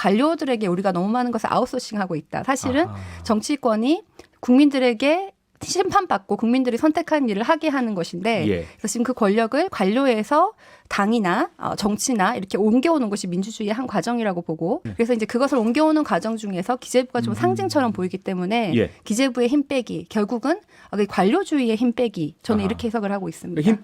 관료들에게 우리가 너무 많은 것을 아웃소싱하고 있다. 사실은 정치권이 국민들에게 심판받고 국민들이 선택한 일을 하게 하는 것인데 예. 그래서 지금 그 권력을 관료에서 당이나 정치나 이렇게 옮겨오는 것이 민주주의의 한 과정이라고 보고 그래서 이제 그것을 옮겨오는 과정 중에서 기재부가 좀 상징처럼 보이기 때문에 예. 기재부의 힘 빼기 결국은 관료주의의 힘 빼기 저는 이렇게 해석을 하고 있습니다.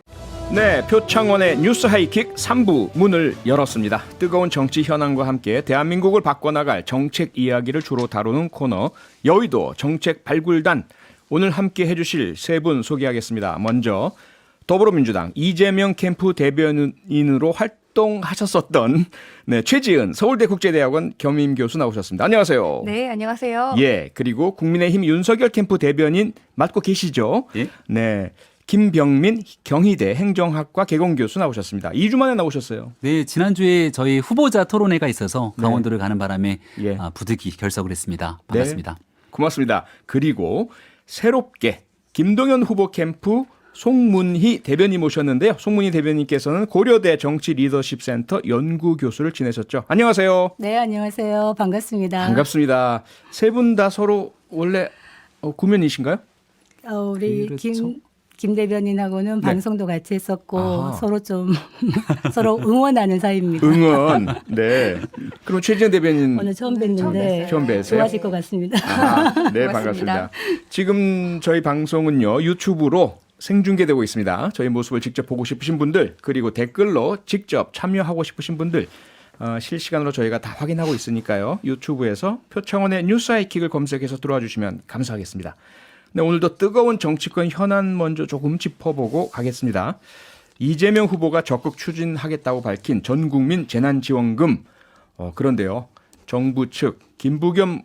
네, 표창원의 뉴스 하이킥 3부 문을 열었습니다. 뜨거운 정치 현안과 함께 대한민국을 바꿔나갈 정책 이야기를 주로 다루는 코너 여의도 정책 발굴단 오늘 함께 해주실 세 분 소개하겠습니다. 먼저 더불어민주당 이재명 캠프 대변인으로 활동하셨었던 최지은 서울대 국제대학원 겸임 교수 나오셨습니다. 안녕하세요. 네, 안녕하세요. 예, 그리고 국민의힘 윤석열 캠프 대변인 맡고 계시죠? 예? 네, 김병민 경희대 행정학과 개공교수 나오셨습니다. 2주 만에 나오셨어요. 네, 지난주에 저희 후보자 토론회가 있어서 강원도를 가는 바람에 예. 부득이 결석을 했습니다. 반갑습니다. 네, 고맙습니다. 그리고 새롭게 김동연 후보 캠프 송문희 대변인 모셨는데요. 송문희 대변인께서는 고려대 정치리더십센터 연구교수를 지내셨죠. 안녕하세요. 네, 안녕하세요. 반갑습니다. 반갑습니다. 세 분 다 서로 원래 구면이신가요? 우리 김 대변인하고는 방송도 같이 했었고 아하. 서로 좀 서로 응원하는 사이입니다. 응원. 네. 그럼 최지은 대변인 오늘 처음 뵀는데 처음 뵀어요? 좋아하실 것 같습니다. 네, 고맙습니다. 반갑습니다. 지금 저희 방송은요 유튜브로 생중계되고 있습니다. 저희 모습을 직접 보고 싶으신 분들 그리고 댓글로 직접 참여하고 싶으신 분들 실시간으로 저희가 다 확인하고 있으니까요. 유튜브에서 표창원의 뉴스 하이킥을 검색해서 들어와 주시면 감사하겠습니다. 네, 오늘도 뜨거운 정치권 현안 먼저 조금 짚어보고 가겠습니다. 이재명 후보가 적극 추진하겠다고 밝힌 전국민 재난지원금. 그런데요. 정부 측 김부겸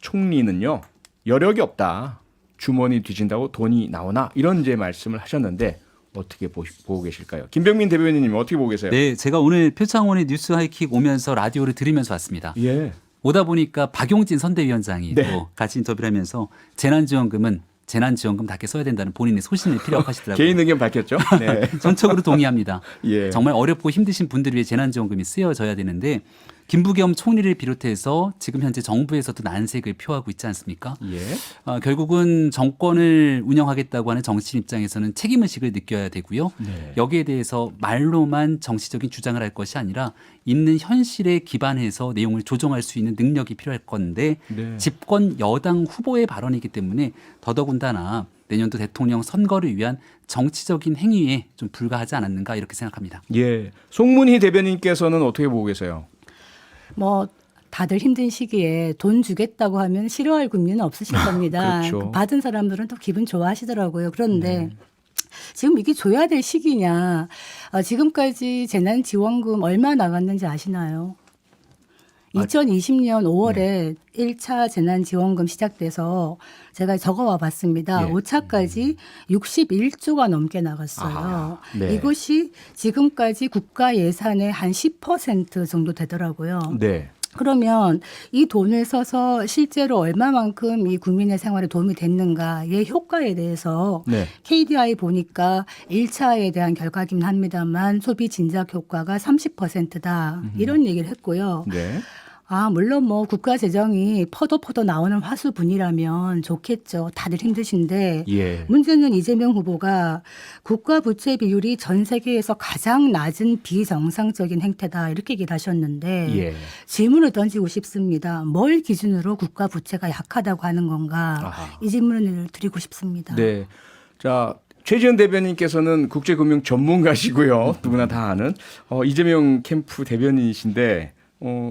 총리는요. 여력이 없다. 주머니 뒤진다고 돈이 나오나 이런 이제 말씀을 하셨는데 어떻게 보고 계실까요? 김병민 대변인님 어떻게 보고 계세요? 네, 제가 오늘 표창원의 뉴스 하이킥 오면서 라디오를 들으면서 왔습니다. 예. 오다 보니까 박용진 선대위원장이 네. 또 같이 인터뷰를 하면서 재난지원금은 재난지원금답게 써야 된다는 본인의 소신을 피력하시더라고요. 개인 의견 밝혔죠? 네. 전적으로 동의합니다. 예. 정말 어렵고 힘드신 분들 위해 재난지원금이 쓰여져야 되는데 김부겸 총리를 비롯해서 지금 현재 정부에서도 난색을 표하고 있지 않습니까? 예. 결국은 정권을 운영하겠다고 하는 정치인 입장에서는 책임의식을 느껴야 되고요. 네. 여기에 대해서 말로만 정치적인 주장을 할 것이 아니라 있는 현실에 기반해서 내용을 조정할 수 있는 능력이 필요할 건데 네. 집권 여당 후보의 발언이기 때문에 더더군다나 내년도 대통령 선거를 위한 정치적인 행위에 좀 불과하지 않았는가 이렇게 생각합니다. 예. 송문희 대변인께서는 어떻게 보고 계세요? 뭐 다들 힘든 시기에 돈 주겠다고 하면 싫어할 국민은 없으실 겁니다. 그렇죠. 받은 사람들은 또 기분 좋아하시더라고요. 그런데 지금 이게 줘야 될 시기냐. 지금까지 재난지원금 얼마 나갔는지 아시나요? 2020년 5월에 1차 재난지원금 시작돼서 제가 적어와 봤습니다. 예. 5차까지 61조가 넘게 나갔어요. 아하, 네. 이것이 지금까지 국가 예산의 한 10% 정도 되더라고요. 네. 그러면 이 돈을 써서 실제로 얼마만큼 이 국민의 생활에 도움이 됐는가의 효과에 대해서 네. KDI 보니까 1차에 대한 결과긴 합니다만 소비 진작 효과가 30%다. 이런 얘기를 했고요. 네. 물론 뭐 국가 재정이 퍼도 나오는 화수분이라면 좋겠죠. 다들 힘드신데 예. 문제는 이재명 후보가 국가 부채 비율이 전 세계에서 가장 낮은 비정상적인 행태다 이렇게 얘기를 하셨는데 예. 질문을 던지고 싶습니다. 뭘 기준으로 국가 부채가 약하다고 하는 건가? 아하. 이 질문을 드리고 싶습니다. 네. 자, 최지은 대변인께서는 국제금융 전문가시고요. 누구나 다 아는 이재명 캠프 대변인이신데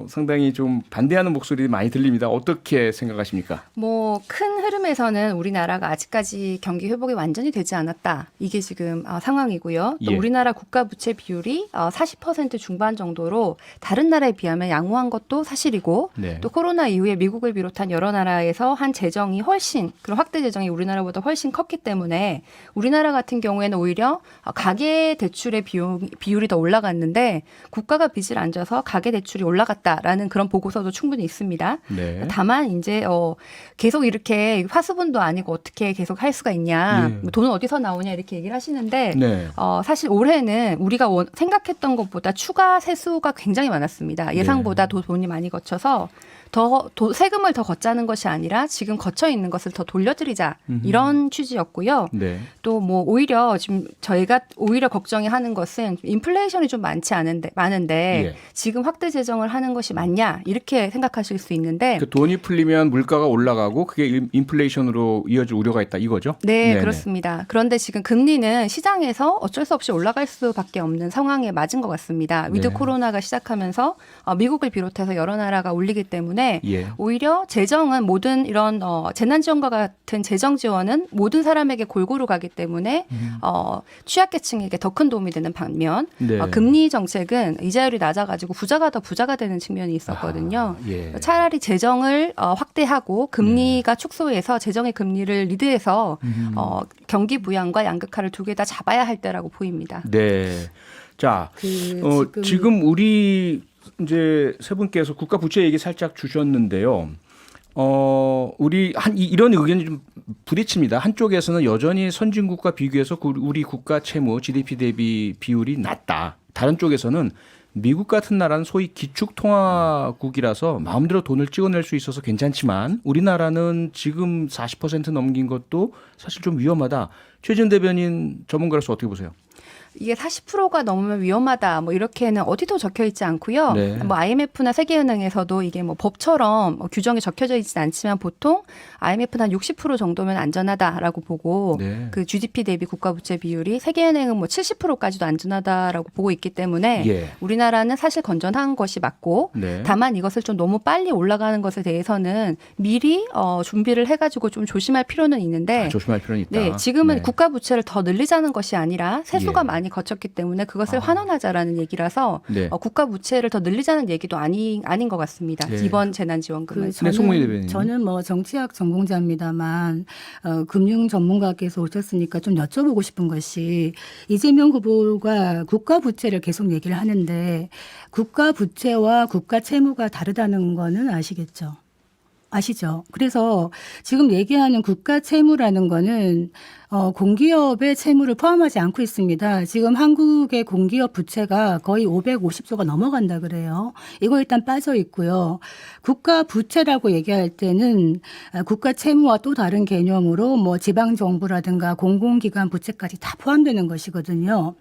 상당히 좀 반대하는 목소리 많이 들립니다. 어떻게 생각하십니까? 뭐 큰 흐름에서는 우리나라가 아직까지 경기 회복이 완전히 되지 않았다. 이게 지금 상황이고요. 또 예. 우리나라 국가 부채 비율이 40% 중반 정도로 다른 나라에 비하면 양호한 것도 사실이고 네. 또 코로나 이후에 미국을 비롯한 여러 나라에서 한 재정이 훨씬 그런 확대 재정이 우리나라보다 훨씬 컸기 때문에 우리나라 같은 경우에는 오히려 가계 대출의 비율이 더 올라갔는데 국가가 빚을 안 져서 가계 대출이 올라갔 올라갔다라는 그런 보고서도 충분히 있습니다. 네. 다만 이제 계속 이렇게 화수분도 아니고 어떻게 계속 할 수가 있냐, 예. 뭐 돈은 어디서 나오냐 이렇게 얘기를 하시는데 네. 사실 올해는 우리가 생각했던 것보다 추가 세수가 굉장히 많았습니다. 예상보다 더 돈이 많이 거쳐서 세금을 더 걷자는 것이 아니라 지금 거쳐 있는 것을 더 돌려드리자 이런 취지였고요. 네. 또 뭐 오히려 지금 저희가 오히려 걱정이 하는 것은 인플레이션이 좀 많은데 예. 지금 확대 재정을 하는 것이 맞냐 이렇게 생각하실 수 있는데 그 돈이 풀리면 물가가 올라가고 그게 인플레이션으로 이어질 우려가 있다 이거죠? 네, 네네. 그렇습니다. 그런데 지금 금리는 시장에서 어쩔 수 없이 올라갈 수밖에 없는 상황에 맞은 것 같습니다. 위드 네. 코로나가 시작하면서 미국을 비롯해서 여러 나라가 올리기 때문에 예. 오히려 재정은 모든 이런 재난지원과 같은 재정 지원은 모든 사람에게 골고루 가기 때문에 취약계층에게 더 큰 도움이 되는 반면 네. 금리 정책은 이자율이 낮아가지고 부자가 더 부자가 되는 측면이 있었거든요. 예. 차라리 재정을 확대하고 금리가 축소해서 재정의 금리를 리드해서 경기 부양과 양극화를 두 개 다 잡아야 할 때라고 보입니다. 네. 자, 지금 우리 이제 세 분께서 국가 부채 얘기 살짝 주셨는데요. 우리 이런 의견이 좀 부딪힙니다. 한쪽에서는 여전히 선진국과 비교해서 우리 국가 채무 GDP 대비 비율이 낮다. 다른 쪽에서는 미국 같은 나라는 소위 기축통화국이라서 마음대로 돈을 찍어낼 수 있어서 괜찮지만 우리나라는 지금 40% 넘긴 것도 사실 좀 위험하다. 최지은 대변인 전문가로서 어떻게 보세요? 이게 40%가 넘으면 위험하다. 뭐 이렇게는 어디도 적혀 있지 않고요. 네. 뭐 IMF나 세계은행에서도 이게 뭐 법처럼 규정이 적혀져 있지는 않지만 보통 IMF는 한 60% 정도면 안전하다라고 보고 네. 그 GDP 대비 국가 부채 비율이 세계은행은 뭐 70%까지도 안전하다라고 보고 있기 때문에 예. 우리나라는 사실 건전한 것이 맞고 네. 다만 이것을 좀 너무 빨리 올라가는 것에 대해서는 미리 준비를 해가지고 좀 조심할 필요는 있는데 조심할 필요는 있다. 네, 지금은 네. 국가 부채를 더 늘리자는 것이 아니라 세수가 예. 많이 거쳤기 때문에 그것을 환원하자라는 얘기라서 네. 국가 부채를 더 늘리자는 얘기도 아닌 것 같습니다. 예. 이번 재난지원금은. 네, 송문희 대변인. 저는 뭐 정치학 전공자입니다만 금융 전문가께서 오셨으니까 좀 여쭤보고 싶은 것이 이재명 후보가 국가 부채를 계속 얘기를 하는데 국가 부채와 국가 채무가 다르다는 거는 아시겠죠? 아시죠? 그래서 지금 얘기하는 국가 채무라는 거는 공기업의 채무를 포함하지 않고 있습니다. 지금 한국의 공기업 부채가 거의 550조가 넘어간다 그래요. 이거 일단 빠져 있고요. 국가 부채라고 얘기할 때는 국가 채무와 또 다른 개념으로 뭐 지방 정부라든가 공공기관 부채까지 다 포함되는 것이거든요.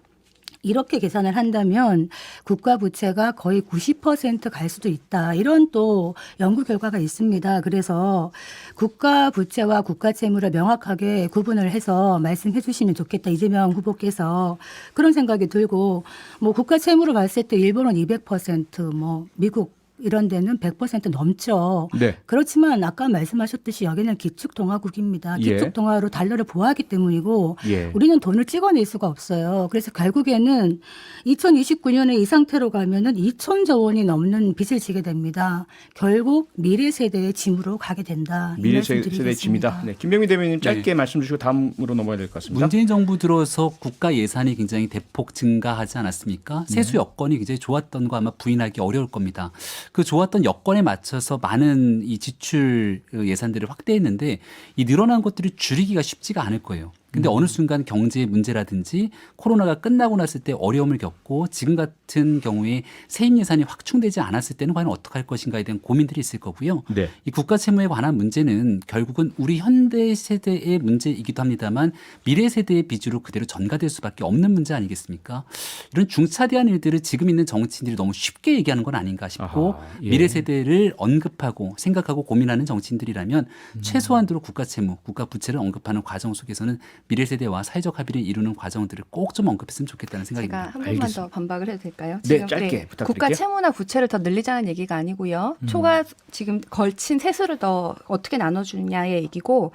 이렇게 계산을 한다면 국가 부채가 거의 90% 갈 수도 있다. 이런 또 연구 결과가 있습니다. 그래서 국가 부채와 국가 채무를 명확하게 구분을 해서 말씀해 주시면 좋겠다. 이재명 후보께서 그런 생각이 들고 뭐 국가 채무로 봤을 때 일본은 200%, 뭐 미국 이런 데는 100% 넘죠. 네. 그렇지만 아까 말씀하셨듯이 여기는 기축통화국입니다. 예. 기축통화로 달러를 보호하기 때문이고 예. 우리는 돈을 찍어낼 수가 없어요. 그래서 결국에는 2029년에 이 상태로 가면은 2천조 원이 넘는 빚을 지게 됩니다. 결국 미래 세대의 짐으로 가게 된다. 이 미래 말씀 세대의 드리겠습니다. 짐이다. 네. 김병민 대변인 짧게 말씀 주시고 다음으로 넘어야 될 것 같습니다. 문재인 정부 들어서 국가 예산이 굉장히 대폭 증가하지 않았습니까? 세수 여건이 굉장히 좋았던 거 아마 부인하기 어려울 겁니다. 그 좋았던 여건에 맞춰서 많은 이 지출 예산들을 확대했는데 이 늘어난 것들이 줄이기가 쉽지가 않을 거예요. 근데 어느 순간 경제 문제라든지 코로나가 끝나고 났을 때 어려움을 겪고 지금 같은 경우에 세입 예산이 확충되지 않았을 때는 과연 어떻게 할 것인가에 대한 고민들이 있을 거고요. 네. 이 국가 채무에 관한 문제는 결국은 우리 현대 세대의 문제이기도 합니다만 미래 세대의 빚으로 그대로 전가될 수밖에 없는 문제 아니겠습니까? 이런 중차대한 일들을 지금 있는 정치인들이 너무 쉽게 얘기하는 건 아닌가 싶고 아하, 예. 미래 세대를 언급하고 생각하고 고민하는 정치인들이라면 최소한도로 국가 채무, 국가 부채를 언급하는 과정 속에서는 미래 세대와 사회적 합의를 이루는 과정들을 꼭 좀 언급했으면 좋겠다는 제가 생각입니다. 한 번만 더 반박을 해도 될까요? 네, 짧게 부탁드릴게요. 국가 채무나 부채를 더 늘리자는 얘기가 아니고요. 초과 지금 걸친 세수를 더 어떻게 나눠주냐의 얘기고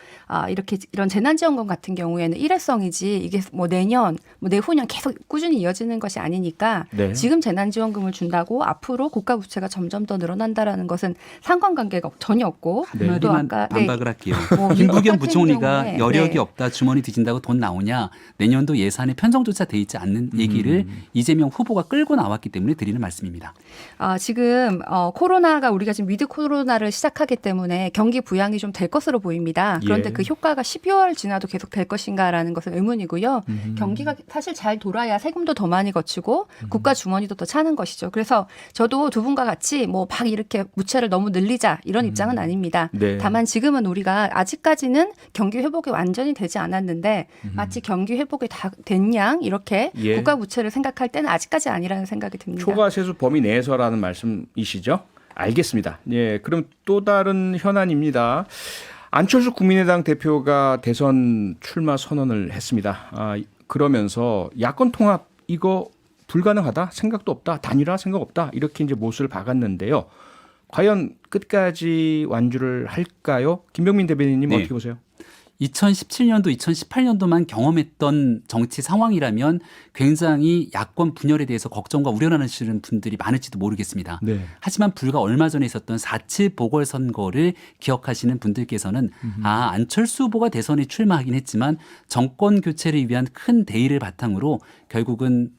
이렇게 이런 재난지원금 같은 경우에는 일회성이지 이게 뭐 내년, 뭐 내후년 계속 꾸준히 이어지는 것이 아니니까 네. 지금 재난지원금을 준다고 앞으로 국가 부채가 점점 더 늘어난다라는 것은 상관관계가 전혀 없고 네. 또 한마디만 아까 반박을 할게요. 뭐 김부겸 미국 같은 부총리가 경우에, 여력이 네. 없다, 주머니 뒤진다고 돈 나오냐, 내년도 예산에 편성조차 돼 있지 않는 얘기를 이재명 후보가 끌고 나왔기 때문에 드리는 말씀입니다. 지금 코로나가 우리가 지금 위드 코로나를 시작하기 때문에 경기 부양이 좀 될 것으로 보입니다. 그런데 예. 그 효과가 12월 지나도 계속 될 것인가라는 것은 의문이고요. 경기가 사실 잘 돌아야 세금도 더 많이 거치고 국가 주머니도 더 차는 것이죠. 그래서 저도 두 분과 같이 뭐 막 이렇게 부채를 너무 늘리자 이런 입장은 아닙니다. 네. 다만 지금은 우리가 아직까지는 경기 회복이 완전히 되지 않았는데 마치 경기 회복이 다 된 양 이렇게 예. 국가 부채를 생각할 때는 아직까지 아니라는 생각이 듭니다. 초과 세수 범위 내에서라는 말씀이시죠? 알겠습니다. 예, 그럼 또 다른 현안입니다. 안철수 국민의당 대표가 대선 출마 선언을 했습니다. 그러면서 야권 통합 이거 불가능하다, 생각도 없다, 단일화 생각 없다 이렇게 이제 못을 박았는데요. 과연 끝까지 완주를 할까요? 김병민 대변인님 네. 어떻게 보세요? 2017년도, 2018년도만 경험했던 정치 상황이라면 굉장히 야권 분열에 대해서 걱정과 우려를 하시는 분들이 많을지도 모르겠습니다. 네. 하지만 불과 얼마 전에 있었던 4.7 보궐선거를 기억하시는 분들께서는 안철수 후보가 대선에 출마하긴 했지만 정권 교체를 위한 큰 대의를 바탕으로 결국은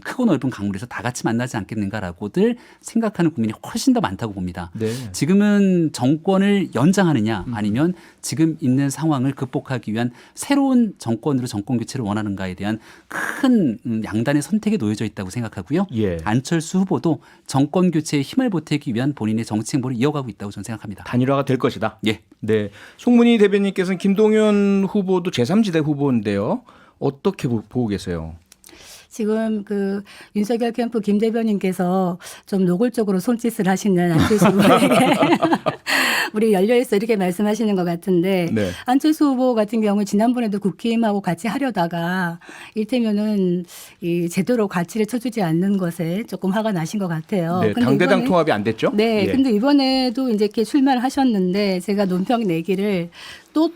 크고 넓은 강물에서 다 같이 만나지 않겠는가라고들 생각하는 국민이 훨씬 더 많다고 봅니다. 네. 지금은 정권을 연장하느냐 아니면 지금 있는 상황을 극복하기 위한 새로운 정권으로 정권 교체를 원하는가에 대한 큰 양단의 선택에 놓여져 있다고 생각하고요. 예. 안철수 후보도 정권 교체에 힘을 보태기 위한 본인의 정치 행보를 이어가고 있다고 저는 생각합니다. 단일화가 될 것이다. 예. 네. 송문희 대변인께서는 김동연 후보도 제3지대 후보인데요. 어떻게 보고 계세요? 지금 그 윤석열 캠프 김 대변인께서 좀 노골적으로 손짓을 하시는 안철수 후보에게 우리 열려있어 이렇게 말씀하시는 것 같은데 네. 안철수 후보 같은 경우 지난번에도 국힘하고 같이 하려다가 일테면은 이 제대로 가치를 쳐주지 않는 것에 조금 화가 나신 것 같아요. 네, 근데 당대당 이번에- 통합이 안 됐죠? 네, 예. 근데 이번에도 이제 이렇게 출마를 하셨는데 제가 논평 내기를 또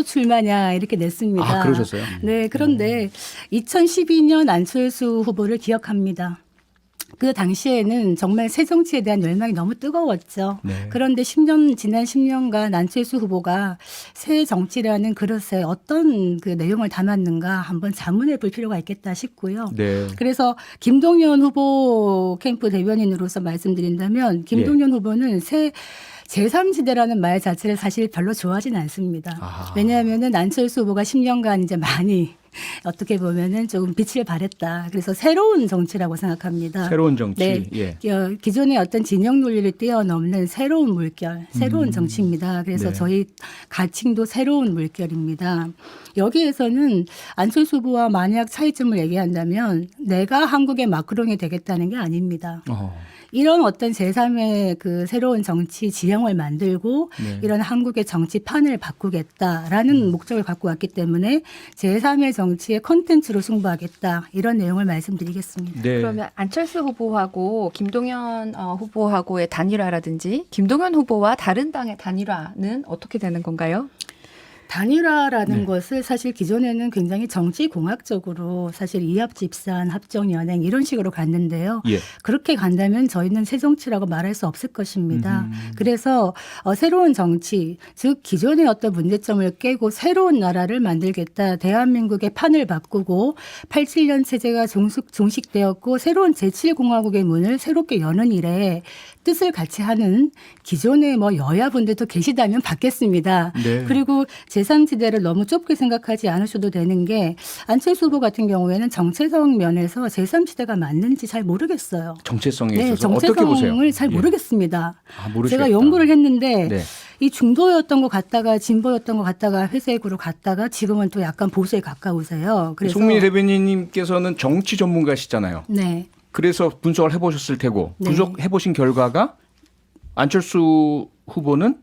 출마냐 이렇게 냈습니다. 아, 그러셨어요? 네, 그런데 2012년 안철수 후보를 기억합니다. 그 당시에는 정말 새 정치에 대한 열망이 너무 뜨거웠죠. 네. 그런데 지난 10년간 안철수 후보가 새 정치라는 그릇에 어떤 그 내용을 담았는가 한번 자문해 볼 필요가 있겠다 싶고요. 네. 그래서 김동연 후보 캠프 대변인으로서 말씀드린다면 김동연 후보는 제3지대라는 말 자체를 사실 별로 좋아하진 않습니다. 아하. 왜냐하면은 안철수 후보가 10년간 이제 많이 어떻게 보면은 조금 빛을 발했다. 그래서 새로운 정치라고 생각합니다. 새로운 정치. 네. 예. 기존의 어떤 진영 논리를 뛰어넘는 새로운 물결, 새로운 정치입니다. 그래서 네. 저희 가칭도 새로운 물결입니다. 여기에서는 안철수 후보와 만약 차이점을 얘기한다면 내가 한국의 마크롱이 되겠다는 게 아닙니다. 이런 어떤 제3의 그 새로운 정치 지형을 만들고 네. 이런 한국의 정치판을 바꾸겠다라는 목적을 갖고 왔기 때문에 제3의 정치의 콘텐츠로 승부하겠다 이런 내용을 말씀드리겠습니다. 네. 그러면 안철수 후보하고 김동연 후보하고의 단일화라든지 김동연 후보와 다른 당의 단일화는 어떻게 되는 건가요? 단일화라는 것을 사실 기존에는 굉장히 정치공학적으로 사실 이합집산, 합정연행 이런 식으로 갔는데요. 예. 그렇게 간다면 저희는 새 정치라고 말할 수 없을 것입니다. 그래서 새로운 정치, 즉 기존의 어떤 문제점을 깨고 새로운 나라를 만들겠다. 대한민국의 판을 바꾸고 87년 체제가 종식되었고 새로운 제7공화국의 문을 새롭게 여는 일에 뜻을 같이 하는 기존의 뭐 여야분들도 계시다면 받겠습니다. 네. 그리고 제3지대를 너무 좁게 생각하지 않으셔도 되는 게 안철수 후보 같은 경우에는 정체성 면에서 제3지대가 맞는지 잘 모르겠어요. 정체성에 네, 있어서 어떻게 보세요? 정체성을 잘 예. 모르겠습니다. 모르시겠다. 제가 연구를 했는데 네. 이 중도였던 것 같다가 진보였던 것 같다가 회색으로 갔다가 지금은 또 약간 보수에 가까우세요. 그래서 송민희 대변인님께서는 정치 전문가시잖아요. 네. 그래서 분석을 해보셨을 테고 네. 분석해보신 결과가 안철수 후보는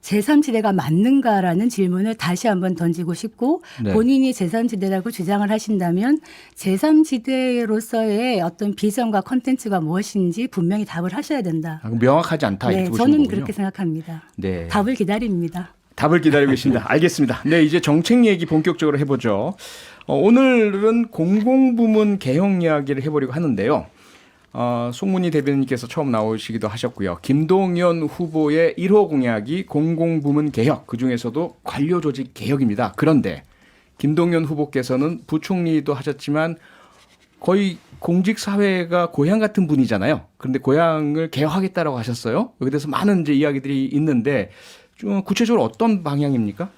제3지대가 맞는가라는 질문을 다시 한번 던지고 싶고 네. 본인이 제3지대라고 주장을 하신다면 제3지대로서의 어떤 비전과 컨텐츠가 무엇인지 분명히 답을 하셔야 된다. 명확하지 않다 이렇게 네, 보시는 저는 거군요. 그렇게 생각합니다. 네. 답을 기다립니다. 답을 기다리고 계십니다. 알겠습니다. 네, 이제 정책 얘기 본격적으로 해보죠. 오늘은 공공부문 개혁 이야기를 해보려고 하는데요. 송문희 대변인께서 처음 나오시기도 하셨고요. 김동연 후보의 1호 공약이 공공부문 개혁, 그중에서도 관료조직 개혁입니다. 그런데 김동연 후보께서는 부총리도 하셨지만 거의 공직 사회가 고향 같은 분이잖아요. 그런데 고향을 개혁하겠다라고 하셨어요. 여기 대해서 많은 이제 이야기들이 있는데 좀 구체적으로 어떤 방향입니까?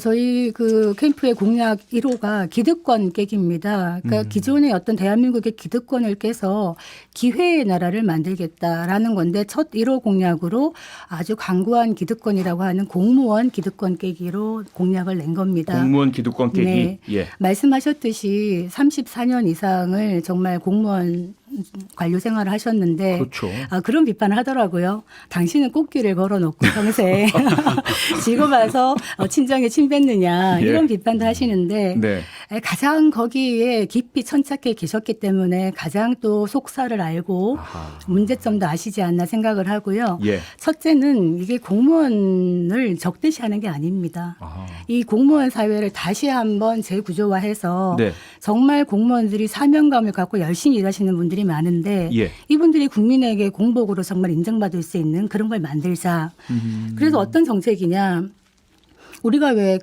저희 그 캠프의 공약 1호가 기득권 깨기입니다. 그러니까 기존의 어떤 대한민국의 기득권을 깨서 기회의 나라를 만들겠다라는 건데 첫 1호 공약으로 아주 강구한 기득권이라고 하는 공무원 기득권 깨기로 공약을 낸 겁니다. 공무원 기득권 깨기. 네. 예. 말씀하셨듯이 34년 이상을 정말 공무원 관료 생활을 하셨는데 그렇죠. 그런 비판을 하더라고요. 당신은 꽃길을 걸어놓고 평생 지고 봐서 친정에 침 뱉느냐 예. 이런 비판도 하시는데 네. 가장 거기에 깊이 천착해 계셨기 때문에 가장 또 속사를 알고 아하. 문제점도 아시지 않나 생각을 하고요. 예. 첫째는 이게 공무원을 적대시하는 게 아닙니다. 아하. 이 공무원 사회를 다시 한번 재구조화해서 네. 정말 공무원들이 사명감을 갖고 열심히 일하시는 분들이 많은데 예. 이분들이 국민에게 공복으로 정말 인정받을 수 있는 그런 걸 만들자. 그래서 어떤 정책이냐. 우리가 왜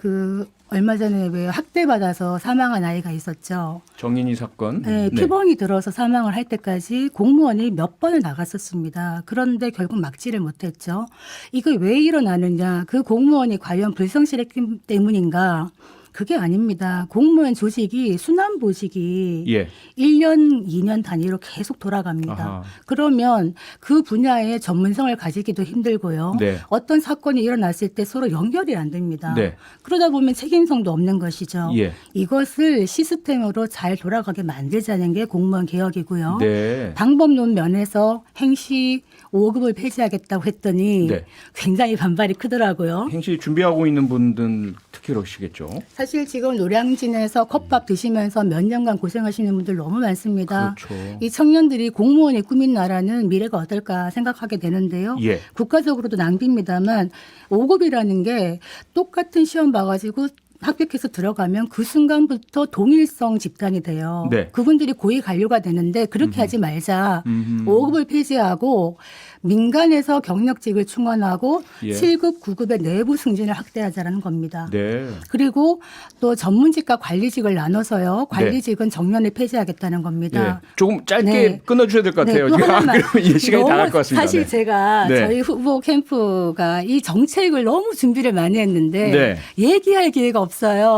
얼마 전에 왜 학대받아서 사망한 아이가 있었죠. 정인이 사건. 네, 피멍이 들어서 사망을 할 때까지 공무원이 몇 번을 나갔었습니다. 그런데 결국 막지를 못했죠. 이거 왜 일어나느냐. 그 공무원이 과연 불성실했기 때문인가. 그게 아닙니다. 공무원 조직이 순환보직이 예. 1년, 2년 단위로 계속 돌아갑니다. 아하. 그러면 그 분야의 전문성을 가지기도 힘들고요. 네. 어떤 사건이 일어났을 때 서로 연결이 안 됩니다. 네. 그러다 보면 책임성도 없는 것이죠. 예. 이것을 시스템으로 잘 돌아가게 만들자는 게 공무원 개혁이고요. 네. 방법론 면에서 행시 5급을 폐지하겠다고 했더니 네. 굉장히 반발이 크더라고요. 행시 준비하고 있는 분들 특히 그러시겠죠. 사실 지금 노량진에서 컵밥 드시면서 몇 년간 고생하시는 분들 너무 많습니다. 그렇죠. 이 청년들이 공무원이 꾸민 나라는 미래가 어떨까 생각하게 되는데요. 예. 국가적으로도 낭비입니다만 5급이라는 게 똑같은 시험 봐가지고 합격해서 들어가면 그 순간부터 동일성 집단이 돼요. 네. 그분들이 고위 관료가 되는데 그렇게 하지 말자. 5급을 폐지하고 민간에서 경력직을 충원하고 예. 7급, 9급의 내부 승진을 확대하자라는 겁니다. 네. 그리고 또 전문직과 관리직을 나눠서요. 관리직은 정년을 폐지하겠다는 겁니다. 예. 조금 짧게 네. 끊어주셔야 될 것 같아요. 또 하나만. 그러면 시간이 다 갈 것 같습니다. 사실 네. 제가 네. 저희 후보 캠프가 이 정책을 너무 준비를 많이 했는데 네. 얘기할 기회가 없어요.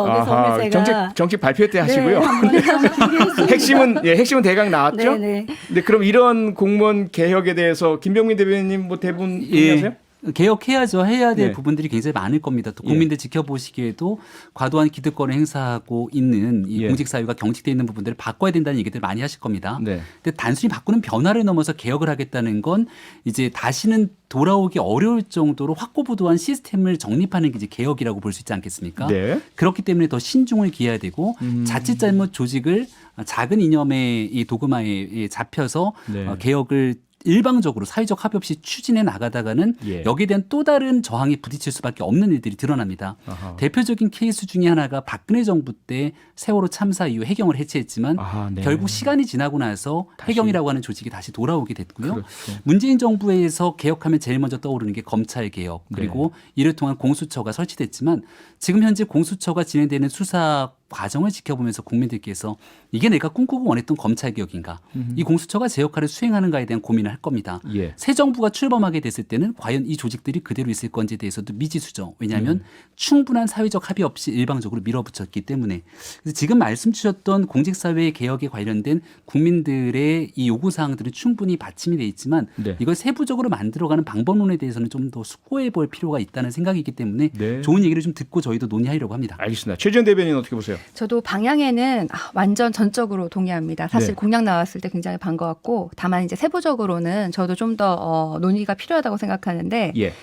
그래서 아하, 오늘 제가 정책 발표 때 하시고요. 네, 한번 얘기했습니다. 핵심은 대강 나왔죠. 네네. 네, 그럼 이런 공무원 개혁에 대해서 김병민 대변인 뭐 대부분 동의하세요? 개혁해야죠. 해야 될 네. 부분들이 굉장히 많을 겁니다. 또 예. 국민들 지켜보시기에도 과도한 기득권을 행사하고 있는 이 예. 공직 사회가 경직되어 있는 부분들을 바꿔야 된다는 얘기들 많이 하실 겁니다. 네. 근데 단순히 바꾸는 변화를 넘어서 개혁을 하겠다는 건 이제 다시는 돌아오기 어려울 정도로 확고부도한 시스템을 정립하는 게 이제 개혁이라고 볼 수 있지 않겠습니까? 네. 그렇기 때문에 더 신중을 기해야 되고 자칫 잘못 조직을 작은 이념의 이 도그마에 잡혀서 네. 개혁을 일방적으로 사회적 합의 없이 추진해 나가다가는 예. 여기에 대한 또 다른 저항이 부딪힐 수밖에 없는 일들이 드러납니다. 아하. 대표적인 케이스 중에 하나가 박근혜 정부 때 세월호 참사 이후 해경을 해체했지만 아하, 네. 결국 시간이 지나고 나서 해경이라고 하는 조직이 다시 돌아오게 됐고요. 그렇죠. 문재인 정부에서 개혁하면 제일 먼저 떠오르는 게 검찰 개혁 그리고 이를 통한 공수처가 설치됐지만 지금 현재 공수처가 진행되는 수사 과정을 지켜보면서 국민들께서 이게 내가 꿈꾸고 원했던 검찰 개혁인가 이 공수처가 제 역할을 수행하는가에 대한 고민을 할 겁니다. 예. 새 정부가 출범하게 됐을 때는 과연 이 조직들이 그대로 있을 건지에 대해서도 미지수죠. 왜냐하면 충분한 사회적 합의 없이 일방적으로 밀어붙였기 때문에 그래서 지금 말씀 주셨던 공직사회 개혁에 관련된 국민들의 이 요구사항들은 충분히 받침이 돼 있지만 네. 이걸 세부적으로 만들어가는 방법론에 대해서는 좀 더 숙고해 볼 필요가 있다는 생각이기 때문에 네. 좋은 얘기를 좀 듣고 저희도 논의하려고 합니다. 알겠습니다. 최지원 대변인 어떻게 보세요? 저도 방향에는 완전 전적으로 동의합니다. 사실 네. 공약 나왔을 때 굉장히 반가웠고 다만 이제 세부적으로는 저도 좀 더 논의가 필요하다고 생각하는데 예.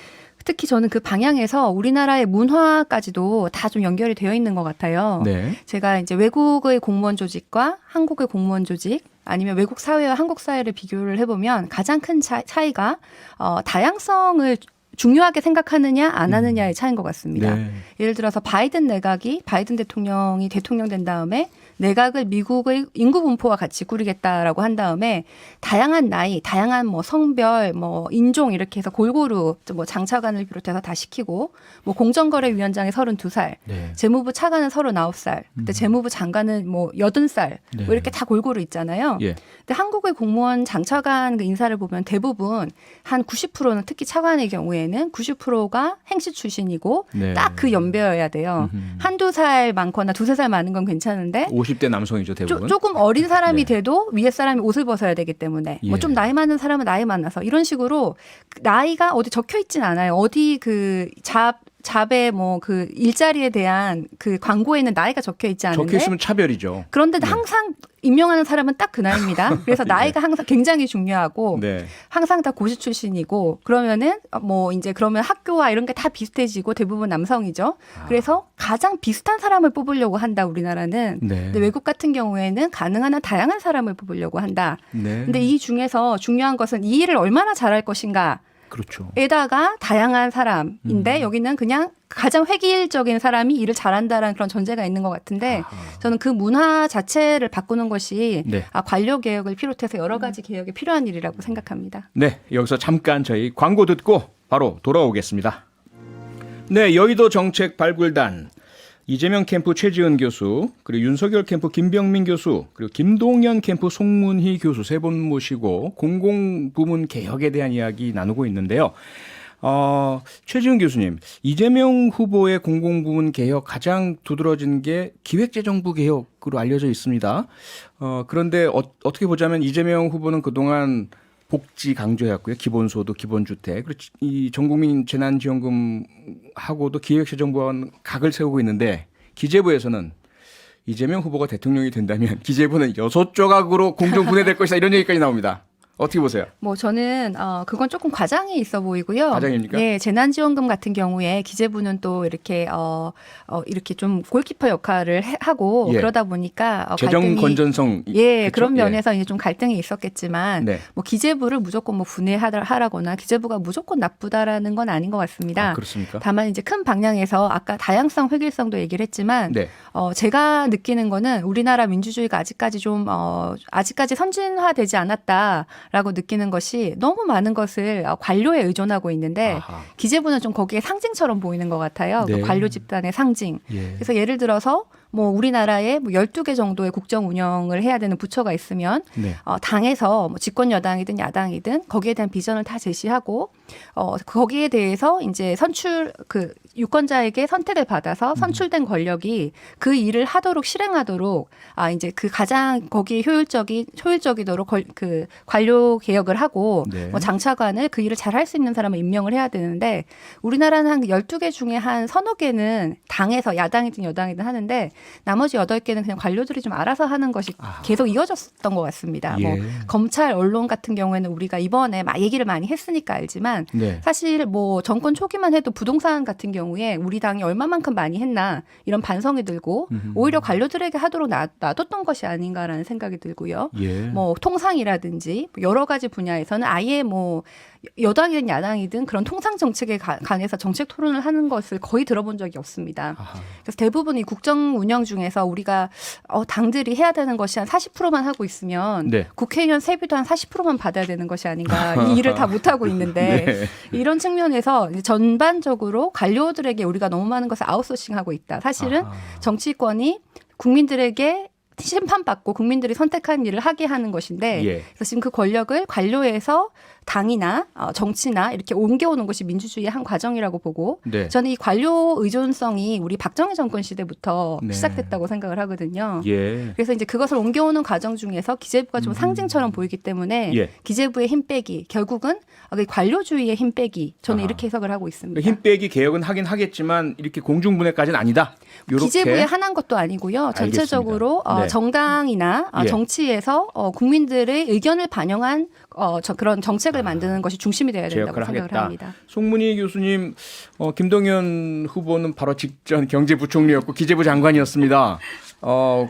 특히 저는 그 방향에서 우리나라의 문화까지도 다 좀 연결이 되어 있는 것 같아요. 네. 제가 이제 외국의 공무원 조직과 한국의 공무원 조직 아니면 외국 사회와 한국 사회를 비교를 해보면 가장 큰 차이가 다양성을 중요하게 생각하느냐 안 하느냐의 차이인 것 같습니다. 네. 예를 들어서 바이든 대통령이 대통령 된 다음에 내각을 미국의 인구 분포와 같이 꾸리겠다라고 한 다음에 다양한 나이, 다양한 뭐 성별, 뭐 인종 이렇게 해서 골고루 뭐 장차관을 비롯해서 다 시키고 뭐 공정거래위원장이 32살, 네. 재무부 차관은 39살, 그때 재무부 장관은 뭐 80살 네. 뭐 이렇게 다 골고루 있잖아요. 예. 근데 한국의 공무원 장차관 그 인사를 보면 대부분 한 90%는 특히 차관의 경우에는 90%가 행시 출신이고 네. 딱 그 연배여야 돼요. 한두 살 많거나 두세 살 많은 건 괜찮은데 50대 남성이죠, 대부분. 조금 어린 사람이 네. 돼도 위에 사람이 옷을 벗어야 되기 때문에 예. 뭐 좀 나이 많은 사람은 나이 많아서 이런 식으로 나이가 어디 적혀 있진 않아요. 어디 그 잡의 뭐 그 일자리에 대한 그 광고에는 나이가 적혀 있지 않은데 적혀 있으면 차별이죠. 그런데 항상 임명하는 사람은 딱 그 나이입니다. 그래서 나이가 항상 굉장히 중요하고 네. 항상 다 고시 출신이고 그러면은 뭐 이제 그러면 학교와 이런 게 다 비슷해지고 대부분 남성이죠. 그래서 가장 비슷한 사람을 뽑으려고 한다 우리나라는. 네. 근데 외국 같은 경우에는 가능한 한 다양한 사람을 뽑으려고 한다. 네. 근데 이 중에서 중요한 것은 이 일을 얼마나 잘할 것인가. 그렇죠. 에다가 다양한 사람인데 여기는 그냥 가장 획일적인 사람이 일을 잘한다라는 그런 전제가 있는 것 같은데 저는 그 문화 자체를 바꾸는 것이 네. 관료 개혁을 비롯해서 여러 가지 개혁이 필요한 일이라고 생각합니다. 네, 여기서 잠깐 저희 광고 듣고 바로 돌아오겠습니다. 네, 여의도 정책 발굴단 이재명 캠프 최지은 교수, 그리고 윤석열 캠프 김병민 교수, 그리고 김동연 캠프 송문희 교수 세 분 모시고 공공부문 개혁에 대한 이야기 나누고 있는데요. 최지은 교수님, 이재명 후보의 공공부문 개혁 가장 두드러진 게 기획재정부 개혁으로 알려져 있습니다. 그런데 어떻게 보자면 이재명 후보는 그동안 복지 강조해왔고요. 기본소득, 기본주택, 그리고 이 전국민 재난지원금하고도 기획재정부와는 각을 세우고 있는데 기재부에서는 이재명 후보가 대통령이 된다면 기재부는 6조각으로 공정 분해될 것이다 이런 얘기까지 나옵니다. 어떻게 보세요? 뭐 저는 그건 조금 과장이 있어 보이고요. 과장입니까? 예, 재난지원금 같은 경우에 기재부는 또 이렇게 이렇게 좀 골키퍼 역할을 하고 예. 그러다 보니까 재정 갈등이 건전성 예, 그쵸? 그런 예. 면에서 이제 좀 갈등이 있었겠지만 네. 뭐 기재부를 무조건 뭐 분해하라거나 기재부가 무조건 나쁘다라는 건 아닌 것 같습니다. 아, 그렇습니까? 다만 이제 큰 방향에서 아까 다양성, 획일성도 얘기를 했지만 네. 제가 느끼는 거는 우리나라 민주주의가 아직까지 선진화되지 않았다라고 느끼는 것이 너무 많은 것을 관료에 의존하고 있는데 아하. 기재부는 좀 거기에 상징처럼 보이는 것 같아요. 네. 그 관료 집단의 상징. 예. 그래서 예를 들어서 뭐 우리나라에 뭐 12개 정도의 국정 운영을 해야 되는 부처가 있으면 네. 당에서 뭐 집권 여당이든 야당이든 거기에 대한 비전을 다 제시하고 거기에 대해서 이제 그 유권자에게 선택을 받아서 선출된 권력이 그 일을 하도록 실행하도록 이제 그 가장 거기에 효율적이도록 그 관료 개혁을 하고 네. 뭐 장차관을 그 일을 잘 할 수 있는 사람을 임명을 해야 되는데 우리나라는 한 12개 중에 한 서너 개는 당에서 야당이든 여당이든 하는데 나머지 8개는 그냥 관료들이 좀 알아서 하는 것이 계속 이어졌던 것 같습니다. 예. 뭐 검찰, 언론 같은 경우에는 우리가 이번에 막 얘기를 많이 했으니까 알지만 네. 사실 뭐 정권 초기만 해도 부동산 같은 경우에 우리 당이 얼마만큼 많이 했나 이런 반성이 들고 오히려 관료들에게 하도록 놔뒀던 것이 아닌가라는 생각이 들고요. 예. 뭐 통상이라든지 여러 가지 분야에서는 아예 뭐 여당이든 야당이든 그런 통상 정책에 관해서 정책 토론을 하는 것을 거의 들어본 적이 없습니다. 아하. 그래서 대부분 이 국정 운영 중에서 우리가 당들이 해야 되는 것이 한 40%만 하고 있으면 네. 국회의원 세비도 한 40%만 받아야 되는 것이 아닌가. 이 일을 다 못하고 있는데 네. 이런 측면에서 이제 전반적으로 관료들에게 우리가 너무 많은 것을 아웃소싱하고 있다. 사실은 아하. 정치권이 국민들에게 심판받고 국민들이 선택한 일을 하게 하는 것인데 예. 그래서 지금 그 권력을 관료에서 당이나 정치나 이렇게 옮겨오는 것이 민주주의의 한 과정이라고 보고 네. 저는 이 관료 의존성이 우리 박정희 정권 시대부터 네. 시작됐다고 생각을 하거든요. 예. 그래서 이제 그것을 옮겨오는 과정 중에서 기재부가 좀 상징처럼 보이기 때문에 예. 기재부의 힘 빼기 결국은 관료주의의 힘 빼기 저는 아하. 이렇게 해석을 하고 있습니다. 힘 빼기 개혁은 하긴 하겠지만 이렇게 공중분해까지는 아니다. 요렇게. 기재부에 한한 것도 아니고요. 전체적으로 알겠습니다. 네. 정당이나 예. 정치에서 국민들의 의견을 반영한 그런 정책을 만드는 것이 중심이 되어야 제 된다고 역할을 생각을 하겠다. 합니다. 송문희 교수님, 김동연 후보는 바로 직전 경제부총리였고 기재부 장관이었습니다.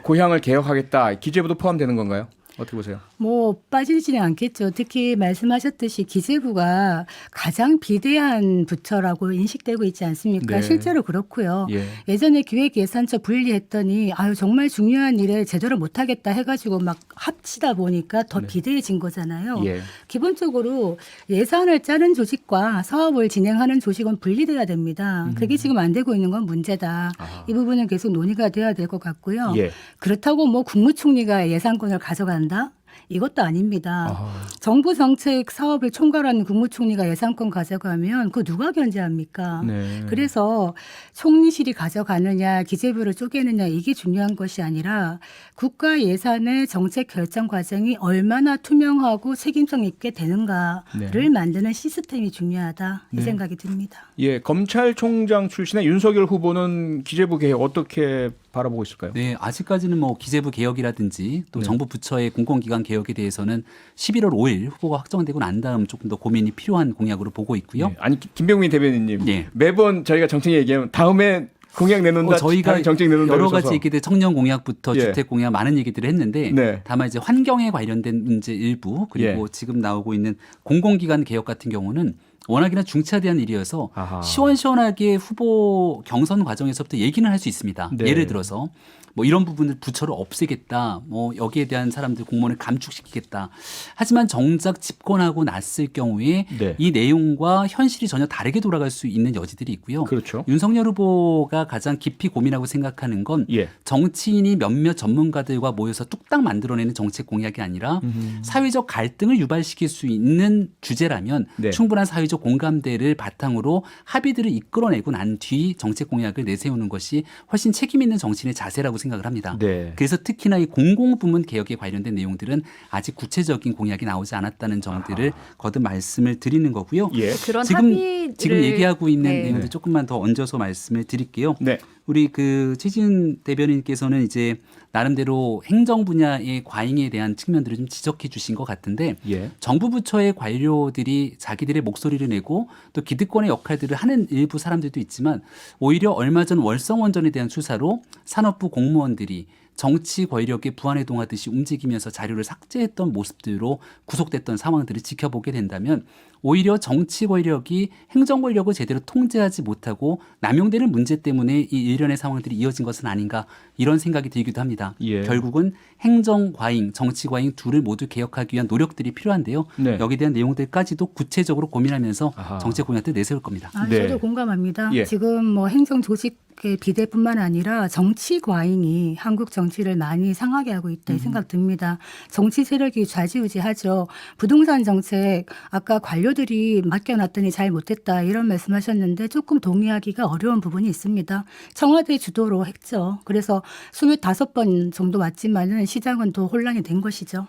고향을 개혁하겠다. 기재부도 포함되는 건가요? 어떻게 보세요? 뭐 빠지지는 않겠죠. 특히 말씀하셨듯이 기재부가 가장 비대한 부처라고 인식되고 있지 않습니까? 네. 실제로 그렇고요. 예. 예전에 기획예산처 분리했더니 아유 정말 중요한 일에 제대로 못하겠다 해가지고 막 합치다 보니까 더 비대해진 거잖아요. 예. 기본적으로 예산을 짜는 조직과 사업을 진행하는 조직은 분리돼야 됩니다. 그게 지금 안 되고 있는 건 문제다. 아. 이 부분은 계속 논의가 돼야 될 것 같고요. 예. 그렇다고 뭐 국무총리가 예산권을 가져간다? 이것도 아닙니다. 아. 정부 정책 사업을 총괄하는 국무총리가 예산권 가져가면 그 누가 견제합니까? 네. 그래서 총리실이 가져가느냐 기재부를 쪼개느냐 이게 중요한 것이 아니라 국가 예산의 정책 결정 과정이 얼마나 투명하고 책임성 있게 되는가를 네. 만드는 시스템이 중요하다 이 네. 생각이 듭니다. 예, 검찰총장 출신의 윤석열 후보는 기재부 개혁 어떻게 바라보고 있을까요? 네, 아직까지는 뭐 기재부 개혁이라든지 또 네. 정부 부처의 공공기관 개혁에 대해서는 11월 5일 후보가 확정되고 난 다음 조금 더 고민이 필요한 공약으로 보고 있고요. 예. 아니 김병민 대변인님 예. 매번 저희가 정책 얘기하면 다음에 공약 내놓는다. 저희가 다른 정책 내놓는다. 여러 그러셔서. 가지 얘기들 청년 공약부터 예. 주택 공약 많은 얘기들을 했는데 네. 다만 이제 환경에 관련된 문제 일부 그리고 지금 나오고 있는 공공기관 개혁 같은 경우는 워낙이나 중차대한 일이어서 아하. 시원시원하게 후보 경선 과정에서부터 얘기는 할 수 있습니다. 네. 예를 들어서 뭐 이런 부분들 부처를 없애겠다. 뭐 여기에 대한 사람들 공무원을 감축시키겠다. 하지만 정작 집권하고 났을 경우에 네. 이 내용과 현실이 전혀 다르게 돌아갈 수 있는 여지들이 있고요. 그렇죠. 윤석열 후보가 가장 깊이 고민하고 생각하는 건 예. 정치인이 몇몇 전문가들과 모여서 뚝딱 만들어내는 정책 공약이 아니라 사회적 갈등을 유발시킬 수 있는 주제라면 네. 충분한 사회적 공감대를 바탕으로 합의들을 이끌어내고 난 뒤 정책 공약을 내세우는 것이 훨씬 책임 있는 정치인의 자세라고 생각을 합니다. 네. 그래서 특히나 이 공공부문 개혁에 관련된 내용들은 아직 구체적인 공약이 나오지 않았다는 점들을 거듭 말씀을 드리는 거고요. 예. 그런 지금 합의를 얘기하고 있는 네. 내용들 조금만 더 얹어서 말씀을 드릴게요. 네. 우리 그 최진 대변인께서는 이제 나름대로 행정 분야의 과잉에 대한 측면들을 좀 지적해 주신 것 같은데 예. 정부 부처의 관료들이 자기들의 목소리를 내고 또 기득권의 역할들을 하는 일부 사람들도 있지만 오히려 얼마 전 월성원전에 대한 수사로 산업부 공무원들이 정치 권력에 부안해동하듯이 움직이면서 자료를 삭제했던 모습들로 구속됐던 상황들을 지켜보게 된다면 오히려 정치 권력이 행정 권력을 제대로 통제하지 못하고 남용되는 문제 때문에 이 일련의 상황들이 이어진 것은 아닌가 이런 생각이 들기도 합니다. 예. 결국은 행정 과잉, 정치 과잉 둘을 모두 개혁하기 위한 노력들이 필요한데요. 네. 여기에 대한 내용들까지도 구체적으로 고민하면서 아하. 정책 공약들 내세울 겁니다. 아, 네. 저도 공감합니다. 예. 지금 뭐 행정 조직의 비대뿐만 아니라 정치 과잉이 한국 정치를 많이 상하게 하고 있다 이 생각 듭니다. 정치 세력이 좌지우지하죠. 부동산 정책 아까 관료들이 맡겨놨더니 잘 못했다 이런 말씀하셨는데 조금 동의하기가 어려운 부분이 있습니다. 청와대 주도로 했죠. 그래서 25번 정도 왔지만은 시장은 더 혼란이 된 것이죠.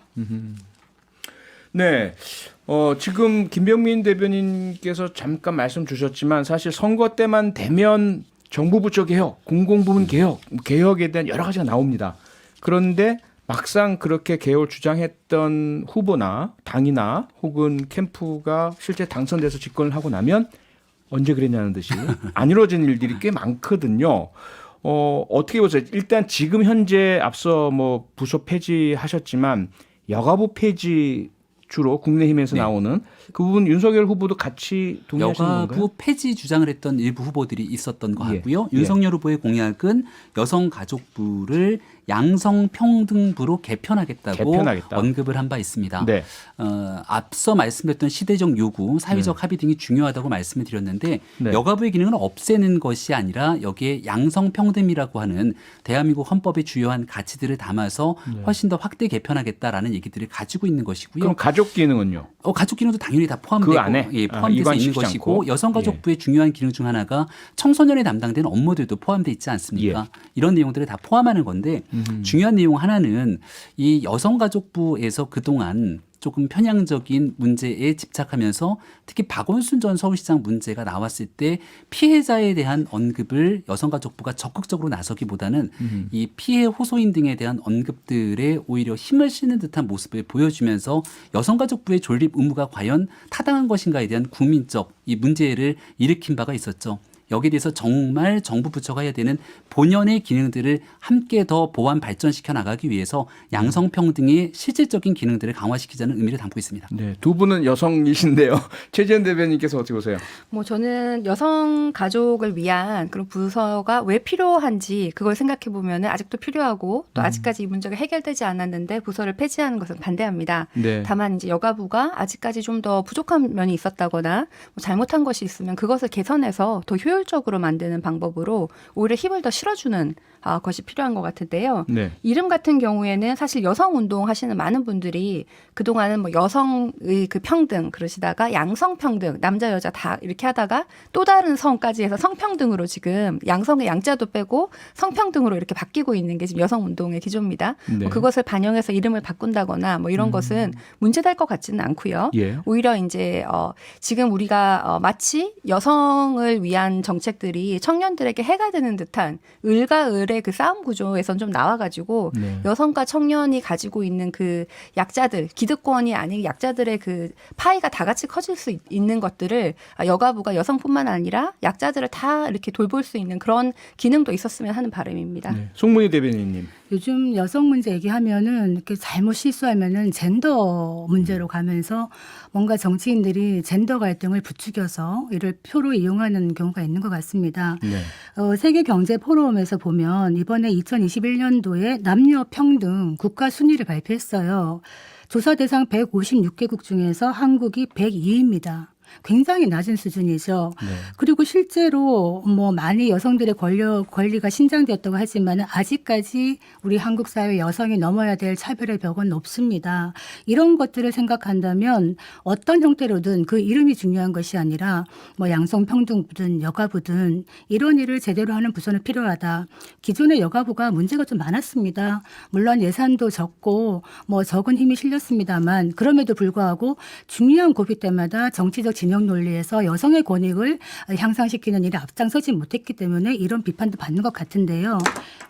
네. 지금 김병민 대변인께서 잠깐 말씀 주셨지만 사실 선거 때만 되면 정부 부처 개혁, 공공부문 개혁, 개혁에 대한 여러 가지가 나옵니다. 그런데 막상 그렇게 개혁을 주장했던 후보나 당이나 혹은 캠프가 실제 당선돼서 집권을 하고 나면 언제 그랬냐는 듯이 안 이루어진 일들이 꽤 많거든요. 어떻게 보세요? 일단 지금 현재 앞서 뭐 부서 폐지하셨지만 여가부 폐지 주로 국민의힘에서 네. 나오는 그 부분 윤석열 후보도 같이 동의하시는 건가요? 여가부 폐지 주장을 했던 일부 후보들이 있었던 것 예. 같고요. 예. 윤석열 후보의 공약은 여성가족부를 양성평등부로 개편하겠다고 개편하겠다. 언급을 한 바 있습니다. 네. 앞서 말씀드렸던 시대적 요구, 사회적 합의 등이 중요하다고 말씀을 드렸는데 네. 여가부의 기능은 없애는 것이 아니라 여기에 양성평등이라고 하는 대한민국 헌법의 주요한 가치들을 담아서 훨씬 더 확대 개편하겠다라는 얘기들을 가지고 있는 것이고요. 그럼 가족 기능은요? 가족 기능도 당연히 다 포함되고 그 안에? 예, 포함돼서 있는 이관시키지 것이고 않고? 여성가족부의 중요한 기능 중 하나가 청소년에 담당되는 업무들도 포함돼 있지 않습니까? 이런 내용들을 다 포함하는 건데 중요한 내용 하나는 이 여성가족부에서 그동안 조금 편향적인 문제에 집착하면서 특히 박원순 전 서울시장 문제가 나왔을 때 피해자에 대한 언급을 여성가족부가 적극적으로 나서기보다는 이 피해 호소인 등에 대한 언급들에 오히려 힘을 실는 듯한 모습을 보여주면서 여성가족부의 존립 의무가 과연 타당한 것인가에 대한 국민적 이 문제를 일으킨 바가 있었죠. 여기에 대해서 정말 정부 부처가 해야 되는 본연의 기능들을 함께 더 보완 발전시켜 나가기 위해서 양성평등의 실질적인 기능들을 강화시키자는 의미를 담고 있습니다. 네, 두 분은 여성이신데요. 최지연 대변인께서 어떻게 보세요? 뭐 저는 여성 가족을 위한 그런 부서가 왜 필요한지 그걸 생각해 보면은 아직도 필요하고 또 아직까지 이 문제가 해결되지 않았는데 부서를 폐지하는 것은 반대합니다. 네. 다만 이제 여가부가 아직까지 좀 더 부족한 면이 있었다거나 뭐 잘못한 것이 있으면 그것을 개선해서 더 효율적으로 만드는 방법으로 오히려 힘을 더 실어주는 것이 필요한 것 같은데요. 네. 이름 같은 경우에는 사실 여성 운동 하시는 많은 분들이 그동안은 뭐 여성의 그 평등 그러시다가 양성 평등 남자 여자 다 이렇게 하다가 또 다른 성까지 해서 성평등으로 지금 양성의 양자도 빼고 성평등으로 이렇게 바뀌고 있는 게 지금 여성 운동의 기조입니다. 네. 뭐 그것을 반영해서 이름을 바꾼다거나 뭐 이런 것은 문제될 것 같지는 않고요. 예. 오히려 이제 지금 우리가 마치 여성을 위한 정책들이 청년들에게 해가 되는 듯한 을과 을의 그 싸움 구조에선 좀 나와가지고 네. 여성과 청년이 가지고 있는 그 약자들 기득권이 아닌 약자들의 그 파이가 다 같이 커질 수 있는 것들을 여가부가 여성뿐만 아니라 약자들을 다 이렇게 돌볼 수 있는 그런 기능도 있었으면 하는 바람입니다. 네. 송문희 대변인님. 요즘 여성 문제 얘기하면은 이렇게 잘못 실수하면은 젠더 문제로 가면서 뭔가 정치인들이 젠더 갈등을 부추겨서 이를 표로 이용하는 경우가 있는 것 같습니다. 네. 세계 경제 포럼에서 보면 이번에 2021년도에 남녀 평등 국가 순위를 발표했어요. 조사 대상 156개국 중에서 한국이 102위입니다. 굉장히 낮은 수준이죠. 네. 그리고 실제로 뭐 많이 여성들의 권리가 신장되었다고 하지만 아직까지 우리 한국 사회 여성이 넘어야 될 차별의 벽은 높습니다. 이런 것들을 생각한다면 어떤 형태로든 그 이름이 중요한 것이 아니라 뭐 양성평등부든 여가부든 이런 일을 제대로 하는 부서는 필요하다. 기존의 여가부가 문제가 좀 많았습니다. 물론 예산도 적고 뭐 적은 힘이 실렸습니다만 그럼에도 불구하고 중요한 고비 때마다 정치적 진영 논리에서 여성의 권익을 향상시키는 일에 앞장서지 못했기 때문에 이런 비판도 받는 것 같은데요.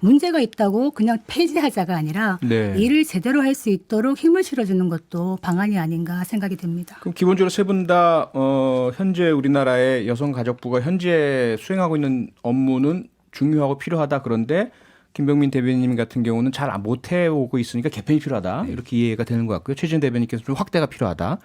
문제가 있다고 그냥 폐지하자가 아니라 네. 일을 제대로 할 수 있도록 힘을 실어주는 것도 방안이 아닌가 생각이 듭니다. 그럼 기본적으로 세 분 다 현재 우리나라의 여성가족부가 현재 수행하고 있는 업무는 중요하고 필요하다. 그런데 김병민 대변인 같은 경우는 잘 못해오고 있으니까 개편이 필요하다. 이렇게 이해가 되는 것 같고요. 최지은 대변인께서 좀 확대가 필요하다.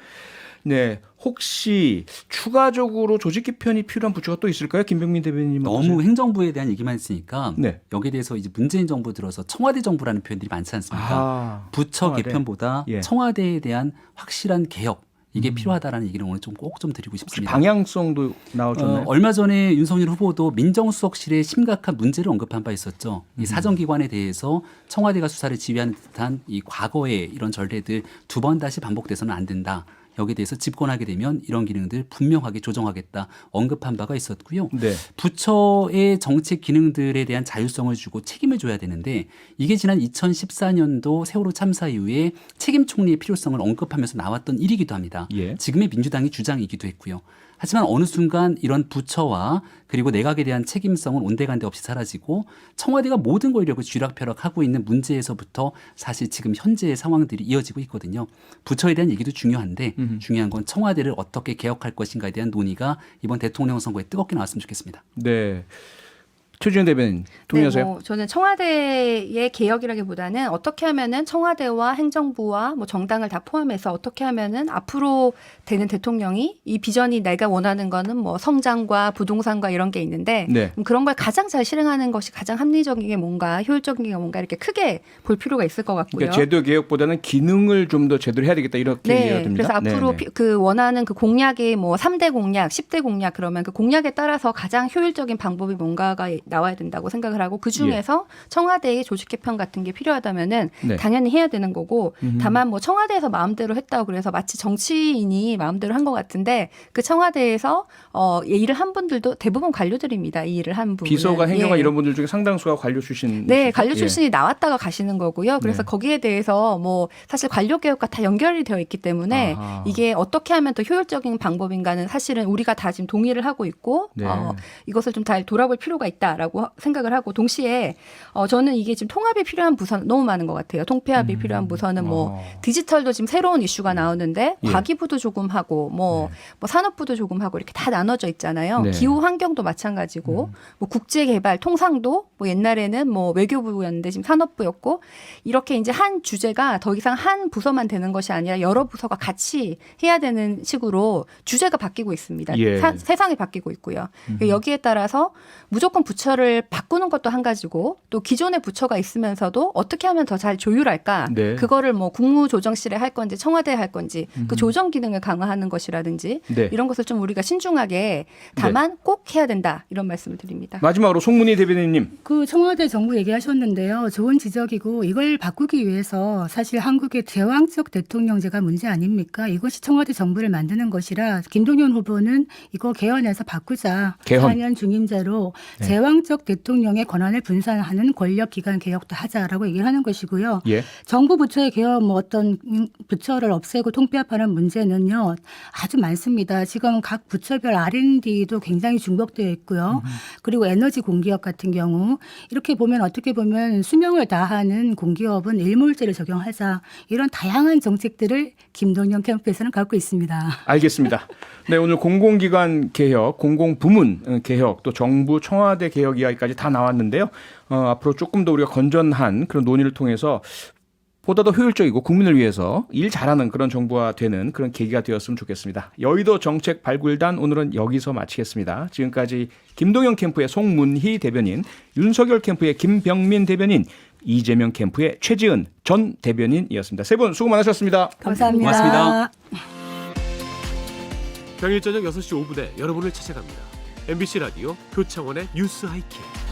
네, 혹시 추가적으로 조직 개편이 필요한 부처가 또 있을까요, 김병민 대변인님? 너무 행정부에 대한 얘기만 했으니까 네. 여기에 대해서 이제 문재인 정부 들어서 청와대 정부라는 표현들이 많지 않습니까? 아, 부처 청와대. 개편보다 예. 청와대에 대한 확실한 개혁 이게 필요하다라는 얘기를 오늘 좀 꼭 좀 드리고 혹시 싶습니다. 방향성도 나오셨나요? 얼마 전에 윤석열 후보도 민정수석실의 심각한 문제를 언급한 바 있었죠. 이 사정기관에 대해서 청와대가 수사를 지휘하는 듯한 이 과거의 이런 전례들 두 번 다시 반복돼서는 안 된다. 여기에 대해서 집권하게 되면 이런 기능들 분명하게 조정하겠다 언급한 바가 있었고요. 네. 부처의 정책 기능들에 대한 자율성을 주고 책임을 줘야 되는데 이게 지난 2014년도 세월호 참사 이후에 책임 총리의 필요성을 언급하면서 나왔던 일이기도 합니다. 예. 지금의 민주당이 주장이기도 했고요. 하지만 어느 순간 이런 부처와 그리고 내각에 대한 책임성은 온데간데 없이 사라지고 청와대가 모든 권력을 쥐락펴락하고 있는 문제에서부터 사실 지금 현재의 상황들이 이어지고 있거든요. 부처에 대한 얘기도 중요한데 중요한 건 청와대를 어떻게 개혁할 것인가에 대한 논의가 이번 대통령 선거에 뜨겁게 나왔으면 좋겠습니다. 네. 최지은 대변인 동의하세요? 네, 뭐 저는 청와대의 개혁이라기보다는 어떻게 하면은 청와대와 행정부와 뭐 정당을 다 포함해서 어떻게 하면은 앞으로 되는 대통령이 이 비전이 내가 원하는 거는 뭐 성장과 부동산과 이런 게 있는데 네. 그런 걸 가장 잘 실행하는 것이 가장 합리적인 게 뭔가 효율적인 게 뭔가 이렇게 크게 볼 필요가 있을 것 같고요. 그러니까 제도 개혁보다는 기능을 좀 더 제대로 해야 되겠다 이렇게 이해가 네, 됩니다. 그래서 앞으로 네, 네. 그 원하는 그 공약이 뭐 3대 공약, 10대 공약 그러면 그 공약에 따라서 가장 효율적인 방법이 뭔가가 나와야 된다고 생각을 하고 그 중에서 청와대의 조직 개편 같은 게 필요하다면은 네. 당연히 해야 되는 거고 다만 뭐 청와대에서 마음대로 했다고 그래서 마치 정치인이 마음대로 한 것 같은데 그 청와대에서 일을 한 분들도 대부분 관료들입니다. 이 일을 한 분. 비서가 행정가 이런 분들 중에 상당수가 관료 출신. 네, 관료 출신이 나왔다가 가시는 거고요. 그래서 네. 거기에 대해서 뭐 사실 관료 개혁과 다 연결이 되어 있기 때문에 아하. 이게 어떻게 하면 더 효율적인 방법인가는 사실은 우리가 다 지금 동의를 하고 있고 네. 이것을 좀 잘 돌아볼 필요가 있다. 된다라고 생각을 하고 동시에 저는 이게 지금 통합이 필요한 부서는 너무 많은 것 같아요. 통폐합이 필요한 부서는 뭐 디지털도 지금 새로운 이슈가 나오는데 예. 과기부도 조금 하고 뭐 산업부도 조금 하고 이렇게 다 나눠져 있잖아요. 네. 기후 환경도 마찬가지고 뭐 국제개발 통상도 뭐 옛날에는 뭐 외교부였는데 지금 산업부였고 이렇게 이제 한 주제가 더 이상 한 부서만 되는 것이 아니라 여러 부서가 같이 해야 되는 식으로 주제가 바뀌고 있습니다. 예. 세상이 바뀌고 있고요. 여기에 따라서 무조건 부처를 바꾸는 것도 한 가지고 또 기존의 부처가 있으면서도 어떻게 하면 더 잘 조율할까? 네. 그거를 뭐 국무조정실에 할 건지 청와대에 할 건지 그 조정 기능을 강화하는 것이라든지 네. 이런 것을 좀 우리가 신중하게 다만 꼭 해야 된다 이런 말씀을 드립니다. 마지막으로 송문희 대변인님. 그 청와대 정부 얘기하셨는데요. 좋은 지적이고 이걸 바꾸기 위해서 사실 한국의 제왕적 대통령제가 문제 아닙니까? 이것이 청와대 정부를 만드는 것이라 김동연 후보는 이거 개헌해서 바꾸자. 개헌. 4년 중임제로 네. 제왕적 대통령의 권한을 분산하는 권력기관 개혁도 하자라고 얘기를 하는 것이고요. 예. 정부 부처의 개혁 뭐 어떤 부처를 없애고 통폐합하는 문제는요. 아주 많습니다. 지금 각 부처별 R&D도 굉장히 중복되어 있고요. 그리고 에너지 공기업 같은 경우 이렇게 보면 어떻게 보면 수명을 다하는 공기업은 일몰제를 적용하자 이런 다양한 정책들을 김동연 캠프에서는 갖고 있습니다. 알겠습니다. 네, 오늘 공공기관 개혁, 공공부문 개혁, 또 정부 청와대 개혁 이야기까지 다 나왔는데요. 앞으로 조금 더 우리가 건전한 그런 논의를 통해서 보다 더 효율적이고 국민을 위해서 일 잘하는 그런 정부가 되는 그런 계기가 되었으면 좋겠습니다. 여의도 정책 발굴단 오늘은 여기서 마치겠습니다. 지금까지 김동연 캠프의 송문희 대변인, 윤석열 캠프의 김병민 대변인, 이재명 캠프의 최지은 전 대변인이었습니다. 세 분 수고 많으셨습니다. 감사합니다. 고맙습니다. 평일 저녁 6시 5분에 여러분을 찾아갑니다. MBC 라디오 표창원의 뉴스 하이킥.